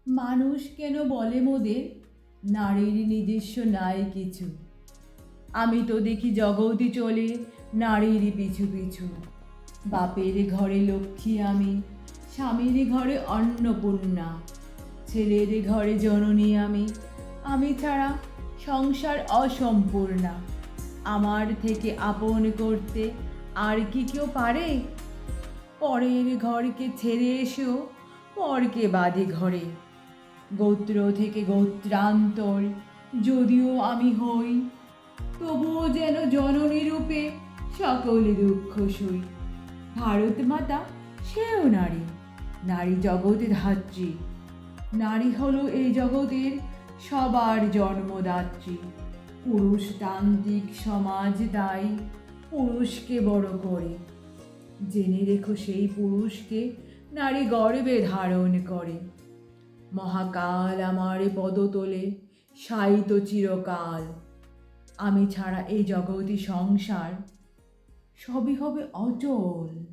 মানুষ কেন বলে মোদের নারীর নিজস্ব নাই কিছু? আমি তো দেখি জগৎই চলে নারীর পিছু পিছু। বাপের ঘরে লক্ষ্মী আমি, স্বামীর ঘরে অন্নপূর্ণা, ছেলের ঘরে জননী আমি, আমি ছাড়া সংসার অসম্পূর্ণা। আমার থেকে আপন করতে আর কি কেউ পারে? পরের ঘরকে ছেড়ে এসেও পরকে বাঁধে ঘরে। গোত্র থেকে গোত্রান্তর যদিও আমি হই, তবুও যেন জননী রূপে সকল দুঃখ সই। ভারত মাতা সেও নারী, নারী জগতে ধাত্রী। নারী হলো এই জগতের সবার জন্মদাত্রী। পুরুষতান্ত্রিক সমাজ তাই পুরুষকে বড় করে। জেনে রেখো সেই পুরুষকে নারী গর্বে ধারণ করে। মহাকাল আমার পদতলে শায়িত চিরকাল। আমি ছাড়া এই জগতি সংসার সবই হবে অচল।